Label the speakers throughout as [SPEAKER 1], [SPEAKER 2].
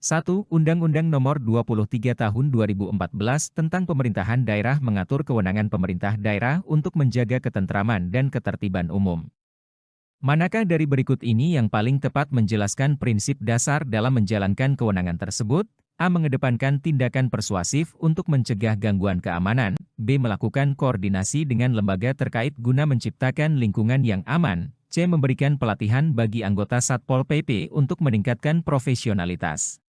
[SPEAKER 1] 1. Undang-Undang Nomor 23 Tahun 2014 tentang Pemerintahan Daerah mengatur kewenangan pemerintah daerah untuk menjaga ketentraman dan ketertiban umum. Manakah dari berikut ini yang paling tepat menjelaskan prinsip dasar dalam menjalankan kewenangan tersebut? A. Mengedepankan tindakan persuasif untuk mencegah gangguan keamanan. B. Melakukan koordinasi dengan lembaga terkait guna menciptakan lingkungan yang aman. C. Memberikan pelatihan bagi anggota Satpol PP untuk meningkatkan profesionalitas.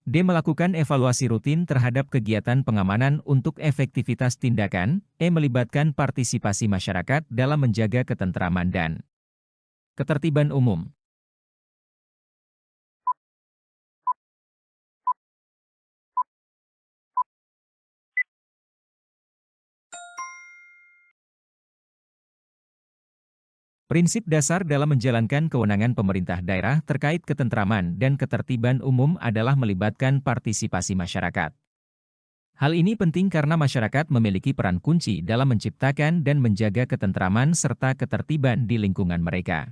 [SPEAKER 1] D. Melakukan evaluasi rutin terhadap kegiatan pengamanan untuk efektivitas tindakan. E. Melibatkan partisipasi masyarakat dalam menjaga ketentraman dan ketertiban umum. Prinsip dasar dalam menjalankan kewenangan pemerintah daerah terkait ketentraman dan ketertiban umum adalah melibatkan partisipasi masyarakat. Hal ini penting karena masyarakat memiliki peran kunci dalam menciptakan dan menjaga ketentraman serta ketertiban di lingkungan mereka.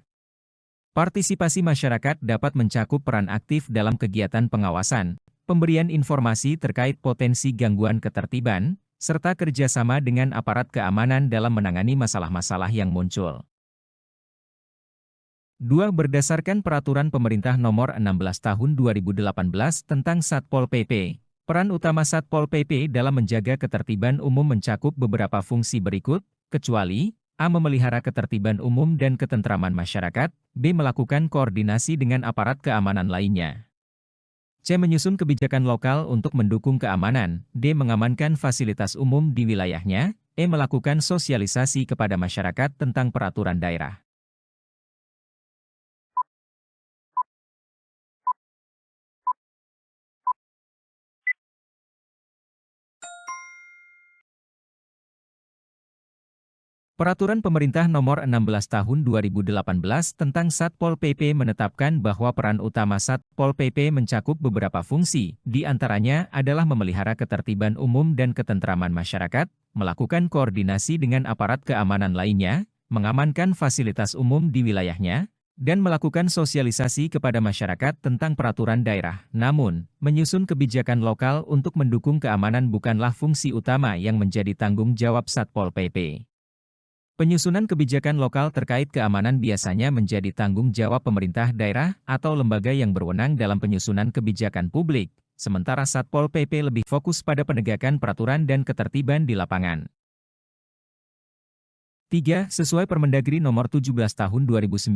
[SPEAKER 1] Partisipasi masyarakat dapat mencakup peran aktif dalam kegiatan pengawasan, pemberian informasi terkait potensi gangguan ketertiban, serta kerjasama dengan aparat keamanan dalam menangani masalah-masalah yang muncul. 2. Berdasarkan Peraturan Pemerintah Nomor 16 Tahun 2018 tentang Satpol PP, peran utama Satpol PP dalam menjaga ketertiban umum mencakup beberapa fungsi berikut, kecuali A. Memelihara ketertiban umum dan ketentraman masyarakat. B. Melakukan koordinasi dengan aparat keamanan lainnya. C. Menyusun kebijakan lokal untuk mendukung keamanan. D. Mengamankan fasilitas umum di wilayahnya. E. Melakukan sosialisasi kepada masyarakat tentang peraturan daerah. Peraturan Pemerintah Nomor 16 Tahun 2018 tentang Satpol PP menetapkan bahwa peran utama Satpol PP mencakup beberapa fungsi, di antaranya adalah memelihara ketertiban umum dan ketentraman masyarakat, melakukan koordinasi dengan aparat keamanan lainnya, mengamankan fasilitas umum di wilayahnya, dan melakukan sosialisasi kepada masyarakat tentang peraturan daerah. Namun, menyusun kebijakan lokal untuk mendukung keamanan bukanlah fungsi utama yang menjadi tanggung jawab Satpol PP. Penyusunan kebijakan lokal terkait keamanan biasanya menjadi tanggung jawab pemerintah daerah atau lembaga yang berwenang dalam penyusunan kebijakan publik, sementara Satpol PP lebih fokus pada penegakan peraturan dan ketertiban di lapangan. 3. Sesuai Permendagri Nomor 17 Tahun 2019,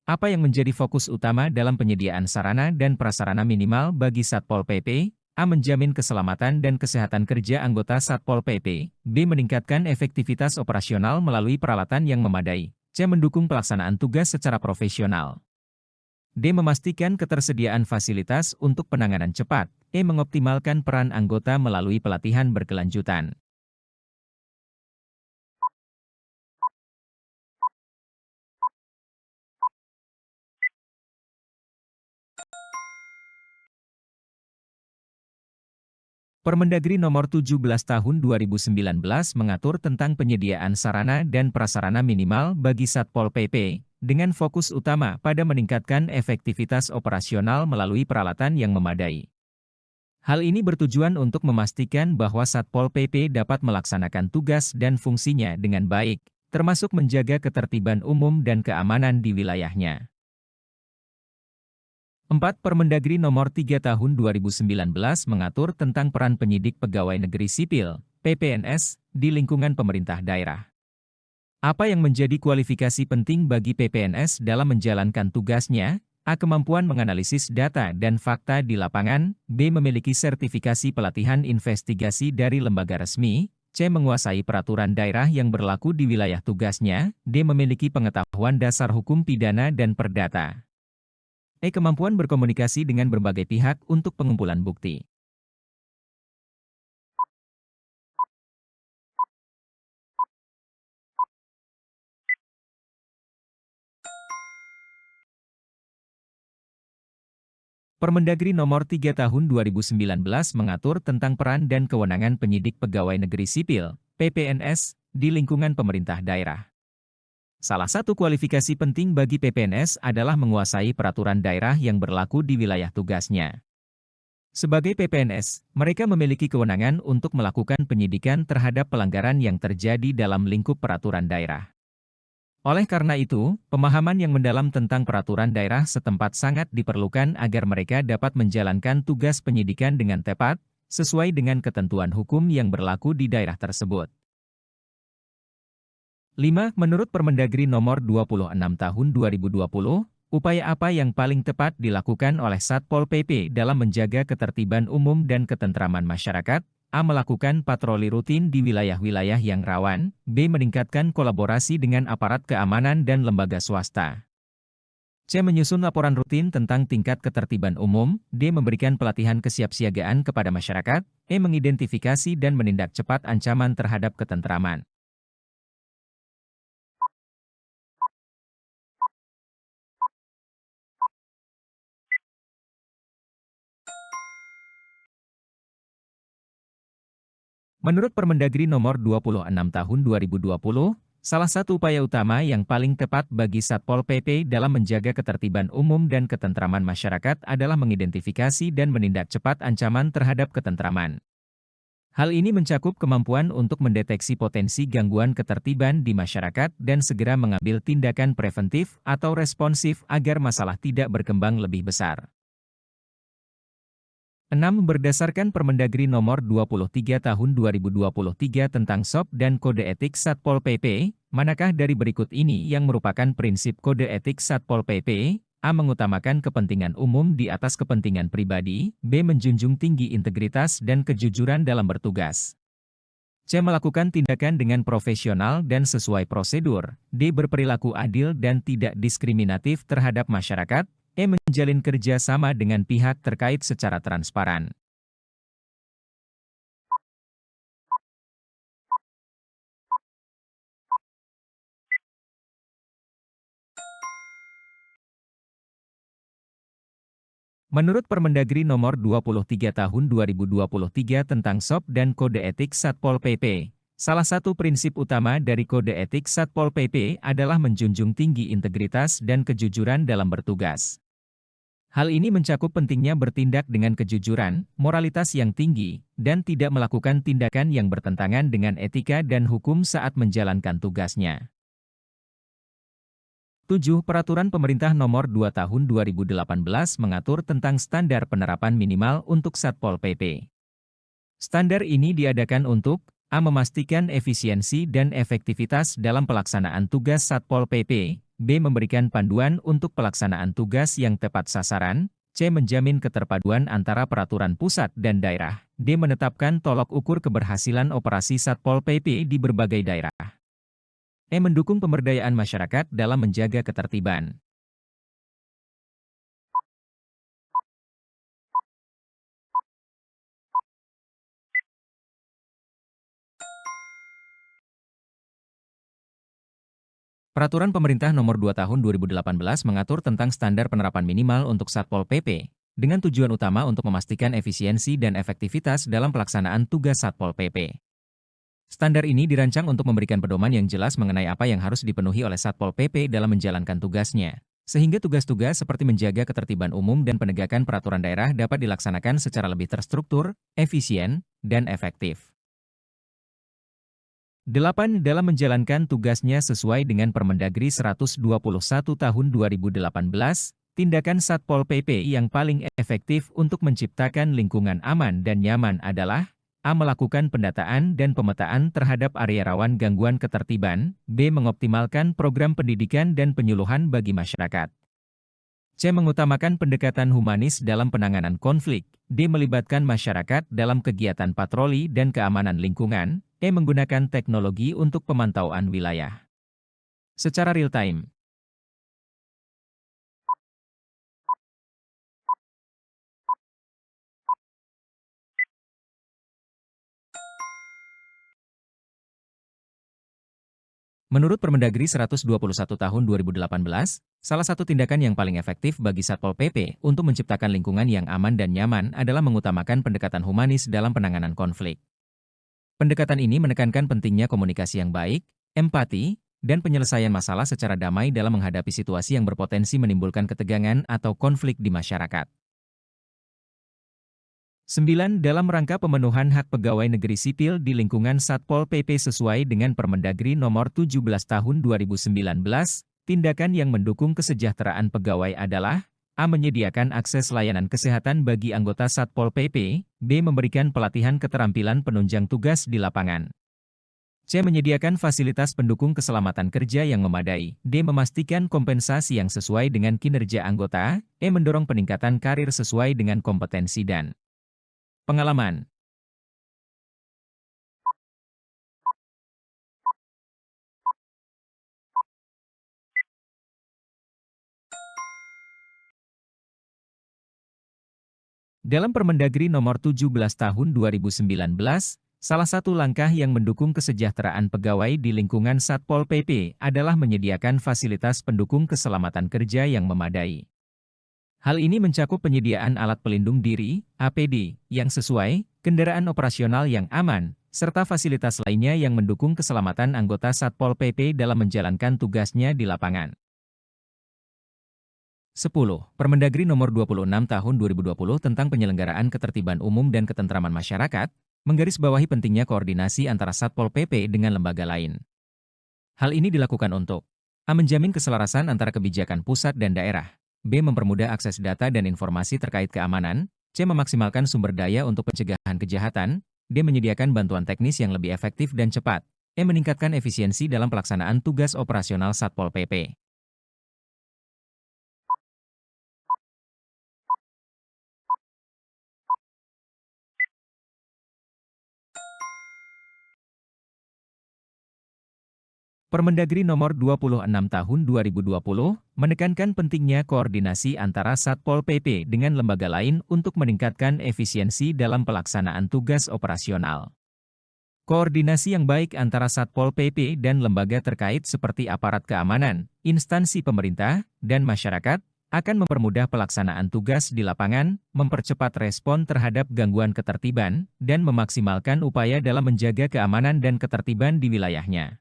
[SPEAKER 1] apa yang menjadi fokus utama dalam penyediaan sarana dan prasarana minimal bagi Satpol PP? A. Menjamin keselamatan dan kesehatan kerja anggota Satpol PP. B. Meningkatkan efektivitas operasional melalui peralatan yang memadai. C. Mendukung pelaksanaan tugas secara profesional. D. Memastikan ketersediaan fasilitas untuk penanganan cepat. E. Mengoptimalkan peran anggota melalui pelatihan berkelanjutan. Permendagri Nomor 17 Tahun 2019 mengatur tentang penyediaan sarana dan prasarana minimal bagi Satpol PP, dengan fokus utama pada meningkatkan efektivitas operasional melalui peralatan yang memadai. Hal ini bertujuan untuk memastikan bahwa Satpol PP dapat melaksanakan tugas dan fungsinya dengan baik, termasuk menjaga ketertiban umum dan keamanan di wilayahnya. 4. Permendagri Nomor 3 Tahun 2019 mengatur tentang peran penyidik pegawai negeri sipil, PPNS, di lingkungan pemerintah daerah. Apa yang menjadi kualifikasi penting bagi PPNS dalam menjalankan tugasnya? A. Kemampuan menganalisis data dan fakta di lapangan. B. Memiliki sertifikasi pelatihan investigasi dari lembaga resmi. C. Menguasai peraturan daerah yang berlaku di wilayah tugasnya. D. Memiliki pengetahuan dasar hukum pidana dan perdata. E. Kemampuan berkomunikasi dengan berbagai pihak untuk pengumpulan bukti. Permendagri Nomor 3 Tahun 2019 mengatur tentang peran dan kewenangan penyidik pegawai negeri sipil, PPNS, di lingkungan pemerintah daerah. Salah satu kualifikasi penting bagi PPNS adalah menguasai peraturan daerah yang berlaku di wilayah tugasnya. Sebagai PPNS, mereka memiliki kewenangan untuk melakukan penyidikan terhadap pelanggaran yang terjadi dalam lingkup peraturan daerah. Oleh karena itu, pemahaman yang mendalam tentang peraturan daerah setempat sangat diperlukan agar mereka dapat menjalankan tugas penyidikan dengan tepat, sesuai dengan ketentuan hukum yang berlaku di daerah tersebut. 5. Menurut Permendagri Nomor 26 Tahun 2020, upaya apa yang paling tepat dilakukan oleh Satpol PP dalam menjaga ketertiban umum dan ketentraman masyarakat? A. Melakukan patroli rutin di wilayah-wilayah yang rawan. B. Meningkatkan kolaborasi dengan aparat keamanan dan lembaga swasta. C. Menyusun laporan rutin tentang tingkat ketertiban umum. D. Memberikan pelatihan kesiapsiagaan kepada masyarakat. E. Mengidentifikasi dan menindak cepat ancaman terhadap ketentraman. Menurut Permendagri Nomor 26 Tahun 2020, salah satu upaya utama yang paling tepat bagi Satpol PP dalam menjaga ketertiban umum dan ketentraman masyarakat adalah mengidentifikasi dan menindak cepat ancaman terhadap ketentraman. Hal ini mencakup kemampuan untuk mendeteksi potensi gangguan ketertiban di masyarakat dan segera mengambil tindakan preventif atau responsif agar masalah tidak berkembang lebih besar. 6. Berdasarkan Permendagri Nomor 23 Tahun 2023 tentang SOP dan Kode Etik Satpol PP, manakah dari berikut ini yang merupakan prinsip Kode Etik Satpol PP? A. Mengutamakan kepentingan umum di atas kepentingan pribadi. B. Menjunjung tinggi integritas dan kejujuran dalam bertugas. C. Melakukan tindakan dengan profesional dan sesuai prosedur. D. Berperilaku adil dan tidak diskriminatif terhadap masyarakat. E. Menjalin kerja sama dengan pihak terkait secara transparan. Menurut Permendagri Nomor 23 Tahun 2023 tentang SOP dan Kode Etik Satpol PP, salah satu prinsip utama dari Kode Etik Satpol PP adalah menjunjung tinggi integritas dan kejujuran dalam bertugas. Hal ini mencakup pentingnya bertindak dengan kejujuran, moralitas yang tinggi, dan tidak melakukan tindakan yang bertentangan dengan etika dan hukum saat menjalankan tugasnya. 7. Peraturan Pemerintah Nomor 2 Tahun 2018 mengatur tentang standar penerapan minimal untuk Satpol PP. Standar ini diadakan untuk A. Memastikan efisiensi dan efektivitas dalam pelaksanaan tugas Satpol PP. B. Memberikan panduan untuk pelaksanaan tugas yang tepat sasaran. C. Menjamin keterpaduan antara peraturan pusat dan daerah. D. Menetapkan tolok ukur keberhasilan operasi Satpol PP di berbagai daerah. E. Mendukung pemberdayaan masyarakat dalam menjaga ketertiban. Peraturan Pemerintah Nomor 2 Tahun 2018 mengatur tentang standar penerapan minimal untuk Satpol PP, dengan tujuan utama untuk memastikan efisiensi dan efektivitas dalam pelaksanaan tugas Satpol PP. Standar ini dirancang untuk memberikan pedoman yang jelas mengenai apa yang harus dipenuhi oleh Satpol PP dalam menjalankan tugasnya, sehingga tugas-tugas seperti menjaga ketertiban umum dan penegakan peraturan daerah dapat dilaksanakan secara lebih terstruktur, efisien, dan efektif. 8. Dalam menjalankan tugasnya sesuai dengan Permendagri 121 Tahun 2018, tindakan Satpol PP yang paling efektif untuk menciptakan lingkungan aman dan nyaman adalah A. Melakukan pendataan dan pemetaan terhadap area rawan gangguan ketertiban. B. Mengoptimalkan program pendidikan dan penyuluhan bagi masyarakat. C. Mengutamakan pendekatan humanis dalam penanganan konflik. D. Melibatkan masyarakat dalam kegiatan patroli dan keamanan lingkungan. E. Menggunakan teknologi untuk pemantauan wilayah secara real-time. Menurut Permendagri 121 Tahun 2018, salah satu tindakan yang paling efektif bagi Satpol PP untuk menciptakan lingkungan yang aman dan nyaman adalah mengutamakan pendekatan humanis dalam penanganan konflik. Pendekatan ini menekankan pentingnya komunikasi yang baik, empati, dan penyelesaian masalah secara damai dalam menghadapi situasi yang berpotensi menimbulkan ketegangan atau konflik di masyarakat. 9. Dalam rangka pemenuhan hak pegawai negeri sipil di lingkungan Satpol PP sesuai dengan Permendagri Nomor 17 Tahun 2019, tindakan yang mendukung kesejahteraan pegawai adalah: A. Menyediakan akses layanan kesehatan bagi anggota Satpol PP, B. Memberikan pelatihan keterampilan penunjang tugas di lapangan, C. Menyediakan fasilitas pendukung keselamatan kerja yang memadai, D. Memastikan kompensasi yang sesuai dengan kinerja anggota, E. Mendorong peningkatan karir sesuai dengan kompetensi dan pengalaman. Dalam Permendagri Nomor 17 Tahun 2019, salah satu langkah yang mendukung kesejahteraan pegawai di lingkungan Satpol PP adalah menyediakan fasilitas pendukung keselamatan kerja yang memadai. Hal ini mencakup penyediaan alat pelindung diri, APD, yang sesuai, kendaraan operasional yang aman, serta fasilitas lainnya yang mendukung keselamatan anggota Satpol PP dalam menjalankan tugasnya di lapangan. 10. Permendagri Nomor 26 Tahun 2020 tentang penyelenggaraan ketertiban umum dan ketentraman masyarakat, menggarisbawahi pentingnya koordinasi antara Satpol PP dengan lembaga lain. Hal ini dilakukan untuk: A. Menjamin keselarasan antara kebijakan pusat dan daerah, B. Mempermudah akses data dan informasi terkait keamanan, C. Memaksimalkan sumber daya untuk pencegahan kejahatan, D. Menyediakan bantuan teknis yang lebih efektif dan cepat, E. Meningkatkan efisiensi dalam pelaksanaan tugas operasional Satpol PP. Permendagri Nomor 26 Tahun 2020 menekankan pentingnya koordinasi antara Satpol PP dengan lembaga lain untuk meningkatkan efisiensi dalam pelaksanaan tugas operasional. Koordinasi yang baik antara Satpol PP dan lembaga terkait seperti aparat keamanan, instansi pemerintah, dan masyarakat akan mempermudah pelaksanaan tugas di lapangan, mempercepat respon terhadap gangguan ketertiban, dan memaksimalkan upaya dalam menjaga keamanan dan ketertiban di wilayahnya.